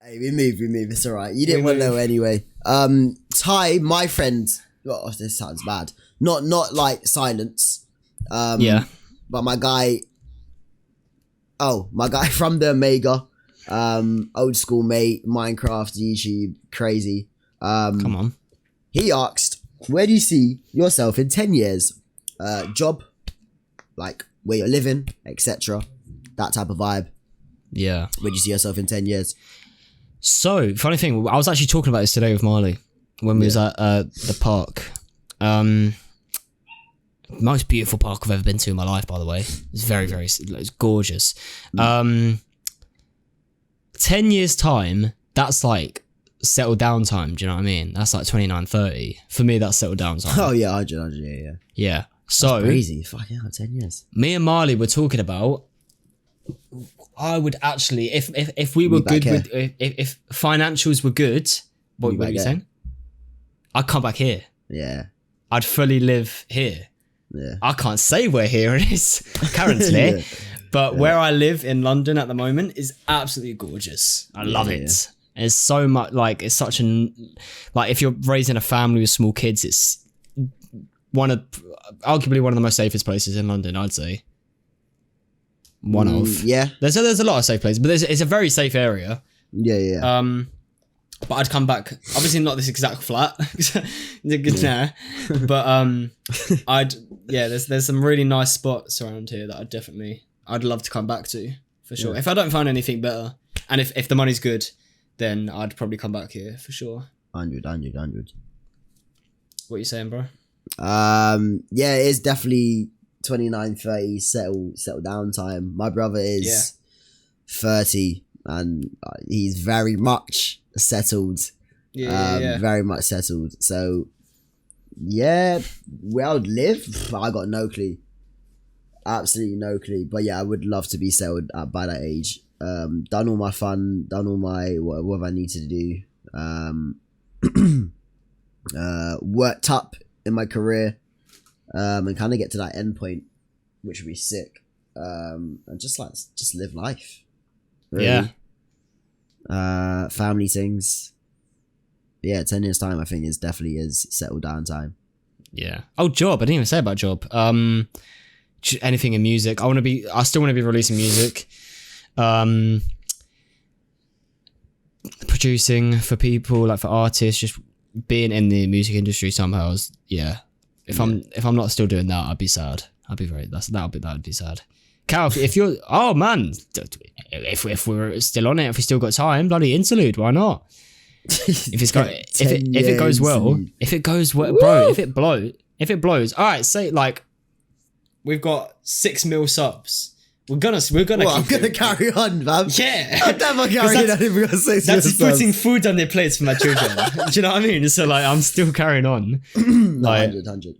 Hey, we move. It's alright. You didn't want to know anyway. Ty, my friend. Oh, this sounds bad. Not like silence. Yeah. But my guy from the Omega, old school mate, Minecraft, YouTube, crazy. Come on. He asked, where do you see yourself in 10 years? Job, like where you're living, etc. That type of vibe. Yeah. Where do you see yourself in 10 years? So, funny thing, I was actually talking about this today with Marley when we was at the park. Most beautiful park I've ever been to in my life, by the way. It's very, very, it's gorgeous. 10 years time, that's like settled down time. Do you know what I mean? That's like 29, 30. For me, that's settled down time. Oh yeah, 100, yeah. Yeah. So that's crazy. Fucking hell, 10 years. Me and Marley were talking about, I would actually, if we were good with, if financials were good, what were you saying? I'd come back here. Yeah. I'd fully live here. Yeah. I can't say where here is currently, but where I live in London at the moment is absolutely gorgeous. I love it. It's so much like, it's such an, like if you're raising a family with small kids, it's arguably one of the most safest places in London, I'd say. Yeah. There's a lot of safe places, but it's a very safe area. Yeah. But I'd come back, obviously not this exact flat, but there's some really nice spots around here that I'd love to come back to for sure. If I don't find anything better, and if the money's good, then I'd probably come back here for sure. 100. What are you saying, bro? Yeah, it is definitely 29, 30 settle down time. My brother is 30 and he's very much settled. Very much settled. So yeah, where I would live, I got no clue. Absolutely no clue. But yeah, I would love to be settled by that age. Done all my fun, done all my whatever I needed to do. Worked up in my career. And kind of get to that end point, which would be sick. And just live life. Really. Yeah. Family things. Yeah, 10 years time I think definitely is settled down time. Yeah. Oh, job. I didn't even say about job. Anything in music. I still want to be releasing music. Producing for people, like for artists, just being in the music industry somehow. If I'm not still doing that, I'd be sad. That'd be sad. Cal, if you're, oh man, if we're still on it, if we still got time, bloody Interlude, why not? If it goes well, bro, if it blows, all right, say like, we've got 6 mil subs. We're gonna. Well, I'm gonna carry on, man. Yeah, I'm never carrying on if we got 6 mil subs. That's putting food on their plates for my children. Do you know what I mean? So like, I'm still carrying on. Like 100.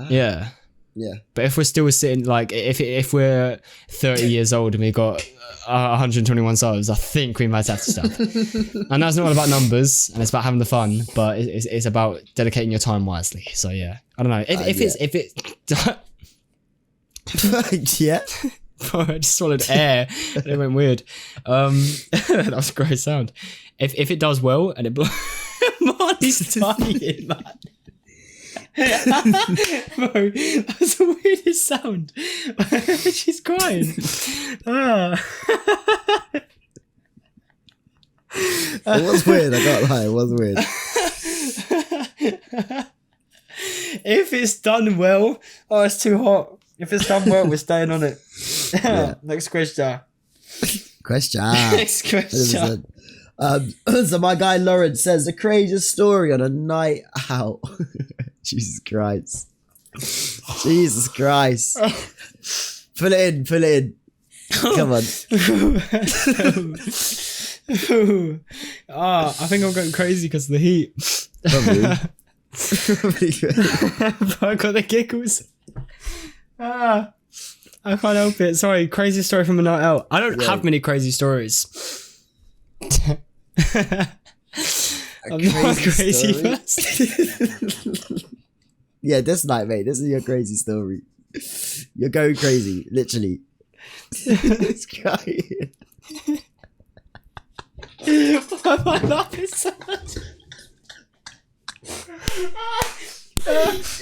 Yeah. Yeah. But if we're still sitting, like, if we're 30 years old and we got 121 subs, I think we might have to stop. And that's not all about numbers, and it's about having the fun, but it's about dedicating your time wisely. So yeah, I don't know yeah. Bro, I just swallowed air and it went weird. That was a great sound. If it does well and it blows, Marty's dying, man. Bro, that's the weirdest sound. She's crying. It was weird, I can't lie, it was weird. If it's done well, it's too hot. If it's done well, we're staying on it. Yeah. Next question. Next question. So my guy Lawrence says the craziest story on a night out. Jesus Christ. Pull it in. Come on. I think I'm going crazy because of the heat. Probably. I got the giggles. I can't help it. Sorry, crazy story from a night out. I don't have many crazy stories. I'm not crazy first. Yeah, this night, mate. This is your crazy story. You're going crazy, literally. It's crying. Why am I laughing so much?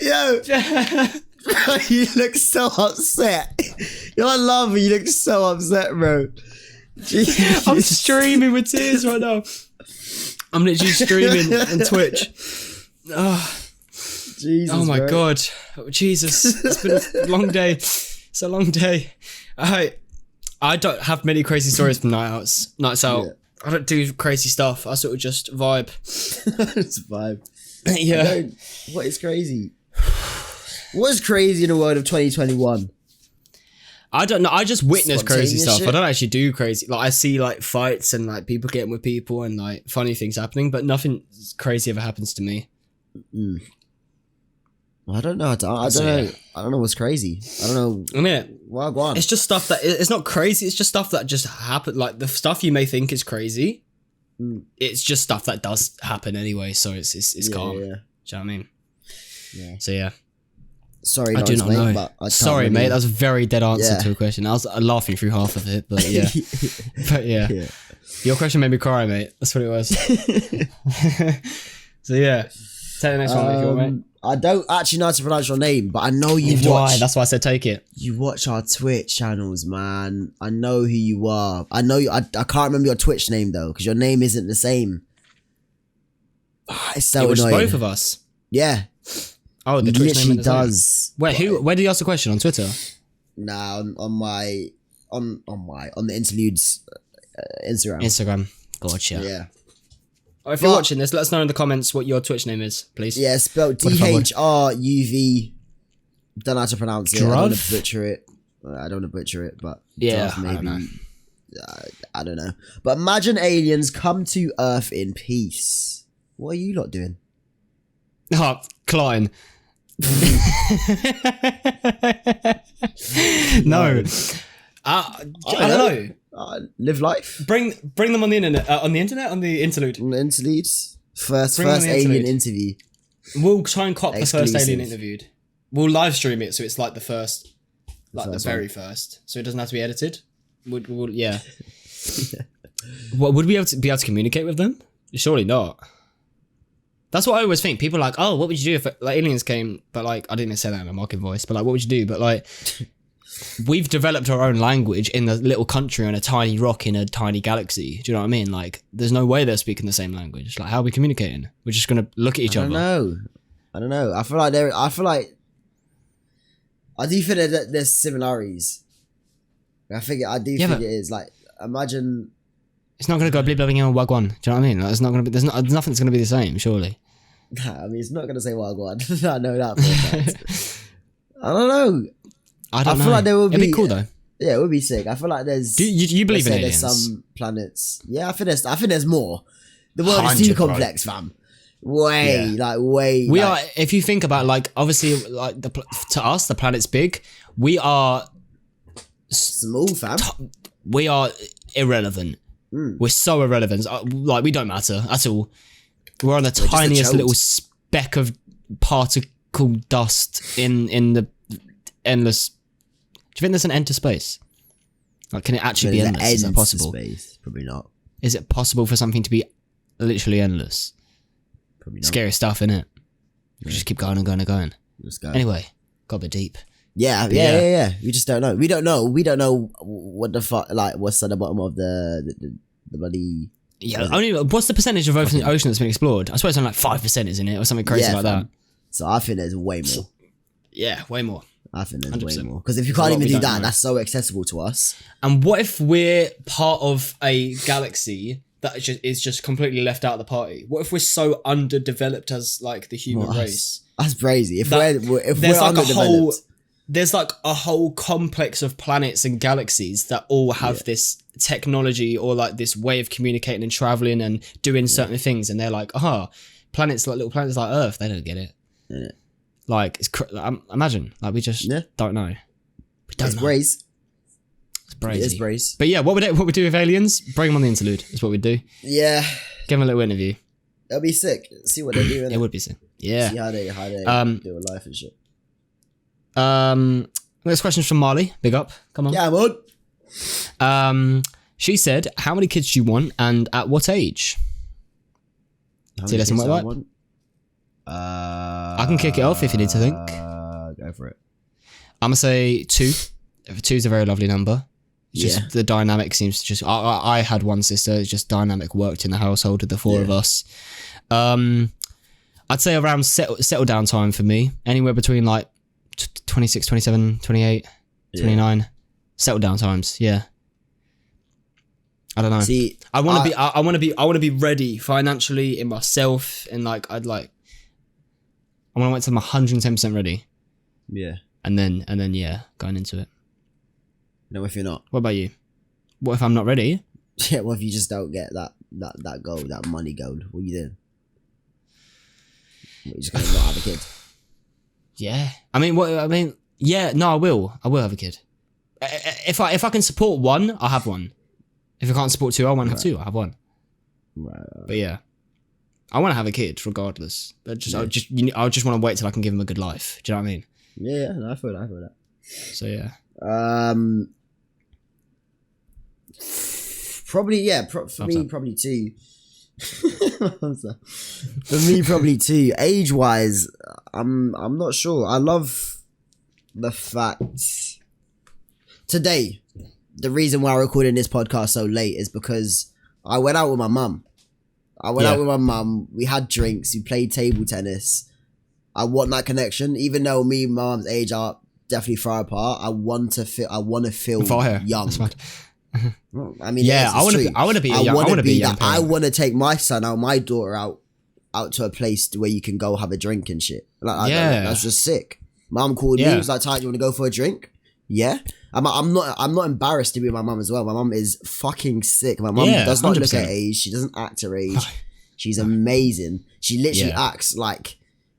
Yo, you look so upset. You're laughing. You look so upset, bro. Jeez. I'm streaming with tears right now. I'm literally streaming on Twitch. Oh, Jesus, oh my bro. God. Oh, Jesus. It's been a long day. It's a long day. I don't have many crazy stories from nights out. Yeah. I don't do crazy stuff. I sort of just vibe. It's a vibe. Yeah. What is crazy? What is crazy in the world of 2021? I don't know. I just witness crazy Spontaneous stuff. shit? I don't actually do crazy. Like I see like fights and like people getting with people and like funny things happening, but nothing crazy ever happens to me. I don't know. I don't know. I don't know what's crazy. I don't know. Yeah. Well, go on. It's just stuff that it's not crazy. It's just stuff that just happen. Like the stuff you may think is crazy. It's just stuff that does happen anyway. So it's calm. Yeah. Do you know what I mean? Yeah. So yeah. Sorry, I do not know. But I can't Sorry, really- mate. That was a very dead answer Yeah. to a question. I was laughing through half of it, but yeah. But yeah. Your question made me cry, mate. That's what it was. So yeah. Take the next one if you want, mate. I don't actually know how to pronounce your name, but I know you Neither do I. watch. That's why I said take it. You watch our Twitch channels, man. I know who you are. I know you. I can't remember your Twitch name though, because your name isn't the same. It's so It was annoying. both of us. Yeah, Oh, the it Twitch name literally is the same. does. Wait, where did you ask the question? On Twitter? Nah, on the Interludes Instagram. Instagram. Gotcha. Yeah. Or if you're But- watching this, let us know in the comments what your Twitch name is, please. Yeah, spelled What if I would? DHRUV. Don't know how to pronounce it. I don't want Druv? to butcher it. I don't want to butcher it, but Yeah, Druv I don't know. I don't know. But imagine aliens come to Earth in peace. What are you lot doing? Oh, Klein. No. I don't know. Live life. Bring them on the internet. On the internet? On the interlude. On the Interludes. First Bring on the alien interlude. interview. We'll try and cop the first Exclusive. alien interviewed. We'll live stream it so it's like the first. Like the First very one. first. So it doesn't have to be edited. Yeah. What, would we be able to communicate with them? Surely not. That's what I always think. People are like, oh, what would you do if like aliens came? But like, I didn't say that in a mocking voice. But like, what would you do? But like, we've developed our own language in the little country on a tiny rock in a tiny galaxy. Do you know what I mean? Like, there's no way they're speaking the same language. Like, how are we communicating? We're just gonna look at each I other. don't know. I feel like I do think that there's similarities. I think it is. Like, imagine. It's not gonna go blip blipping and wagwan. Do you know what I mean? Like, it's not gonna be. There's nothing that's gonna be the same. Surely. Nah, I mean, it's not gonna say wagwan. I know that for a fact. I don't know. I don't know. feel like there will It'd be be- cool though. Yeah, it would be sick. I feel like there's. Do you believe in let's say aliens? there's some planets. Yeah, I think there's more. The world is too 100, bro. complex, fam. Way. We are. If you think about like, obviously, like to us, the planet's big. We are small, fam. we are irrelevant. We're so irrelevant. Like, we don't matter at all. We're on the just a tiniest chode. little speck of particle dust in the endless. Do you think there's an end to space? Like, can it actually be There's endless? Is that ends to possible? Space. Probably not. Is it possible for something to be literally endless? Probably not. Scary stuff, innit? We just keep going and going and going. Let's go. Anyway, got a bit deep. Yeah. We just don't know. We don't know what the fuck. Like, what's at the bottom of the bloody. Yeah, only what's the percentage of ocean that's been explored? I suppose only like 5%, isn't it, or something crazy like fam. that. So I think there's way more. Yeah, way more. I think there's way 100%. more. Because if you There's a can't lot even we do don't that, know. that's so accessible to us. And what if we're part of a galaxy that is just completely left out of the party? What if we're so underdeveloped as like the human Well, race? That's crazy. If That- we're there's like underdeveloped, there's like a whole complex of planets and galaxies that all have this technology or like this way of communicating and traveling and doing certain things, and they're like, planets like little planets like Earth, they don't get it. Yeah. Like, it's imagine, like, we just don't know. We don't it's know. brace. It's It crazy. is brace. But yeah, what we do with aliens? Bring them on the interlude. Is what we'd do. Yeah, Give them a little interview. that'll be sick. See what they do. It would be sick. Yeah. See how they do a life and shit. Next question's from Marley. Big up. Come on. Yeah, man. She said, "How many kids do you want, and at what age?" See, listen, what? I can kick it off if you need to think. Go for it. I'm gonna say 2. 2 is a very lovely number. It's just the dynamic seems to just. I had one sister. It's just dynamic worked in the household with the 4 of us. I'd say around settle down time for me. Anywhere between like 26, 27, 28, 29. Settle down times. Yeah. I don't know. See, I want to be ready financially in myself, and like I want to wait till I'm 110% ready. Yeah. And then going into it. No, if you're not. What about you? What if I'm not ready? Yeah, what if you just don't get that goal, that money goal? What are you doing? You're just gonna not have a kid? Yeah. I mean, yeah. No, I will have a kid. If I can support one, I'll have one. If I can't support 2, I won't have 2. I'll have 1. Right. But yeah, I want to have a kid regardless. But I just want to wait till I can give him a good life. Do you know what I mean? Yeah, no, I feel that. So yeah. Probably, yeah. For me, probably 2. For me, probably 2. Age-wise, I'm not sure. I love the fact today. The reason why I'm recording this podcast so late is because I went out with my mum. We had drinks. We played table tennis. I want that connection, even though me and my mum's age are definitely far apart. I want to feel young. I mean, yeah, I want to be a young parent. I want to take my son out, my daughter out to a place where you can go have a drink and shit. Like, that's just sick. Mum called me. He was like, "Ty, do you want to go for a drink?" Yeah. I'm not embarrassed to be with my mum as well. My mum is fucking sick. My mum does not 100%. Look at age. She doesn't act her age. She's amazing. She literally acts like,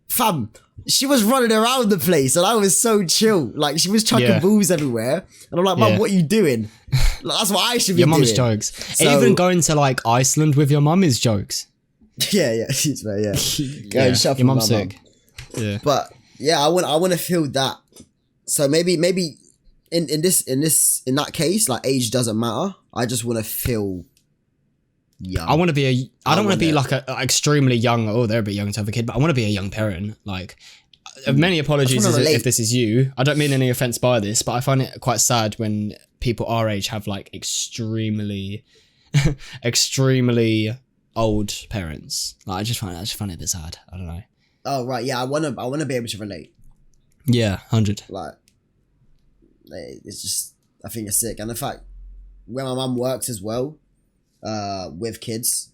fam, she was running around the place and I was so chill. Like, she was chucking balls everywhere. And I'm like, Mum, what are you doing? Like, that's what I should be doing. Your mum's jokes. So, even going to like Iceland with your mum is jokes. Yeah, she's very, Go and shop your mum's sick. Yeah. But yeah, I want to feel that. So maybe in that case, like, age doesn't matter. I just want to feel young. I want to be I don't want to be like a extremely young. Oh, they're a bit young to have a kid, but I want to be a young parent. Like, many apologies if this is you. I don't mean any offense by this, but I find it quite sad when people our age have like extremely old parents. Like, I just find it a bit sad. I don't know. Oh right, yeah. I want to be able to relate. Yeah, 100. Like, it's just, I think it's sick. And the fact where my mum works as well, with kids,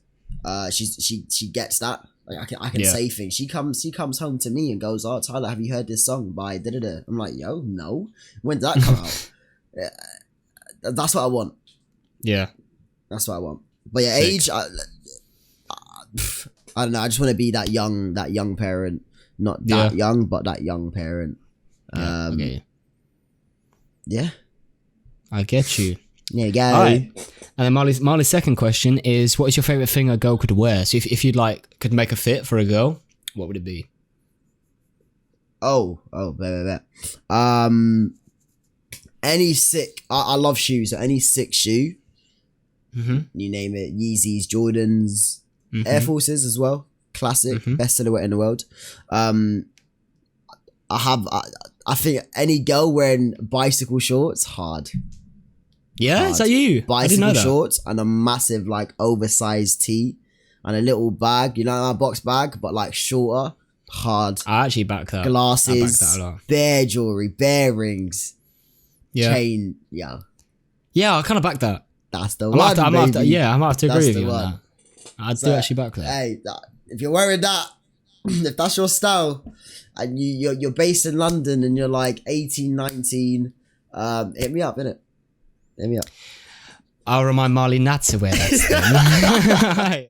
she gets that. Like, I can say things. She comes home to me and goes, "Oh, Tyler, have you heard this song by da-da-da?" I'm like, "Yo, no. When did that come out?" That's what I want. Yeah, that's what I want. But yeah, sick. Age, I don't know. I just want to be that young parent, not that young, but that young parent. I get you. Yeah, I get you. There you go. All right. And then Marley's second question is, what is your favourite thing a girl could wear? So if you'd like, could make a fit for a girl, what would it be? Any sick, I love shoes, so any sick shoe, mm-hmm. you name it, Yeezys, Jordans, mm-hmm. Air Forces as well, classic, mm-hmm. best silhouette in the world. I think any girl wearing bicycle shorts, hard. Yeah, hard. Is that you? Bicycle shorts and a massive, like, oversized tee and a little bag, you know, a box bag, but like shorter, hard. I actually back that. Glasses, I back that a lot. Bare jewelry, bare rings, chain, Yeah, I kind of back that. That's the one, baby. I might have to agree with you on that. I do actually back that. Hey, if you're wearing that, if that's your style, and you're based in London and you're like 18, 19, hit me up, innit? Hit me up. I'll remind Marley not to wear that.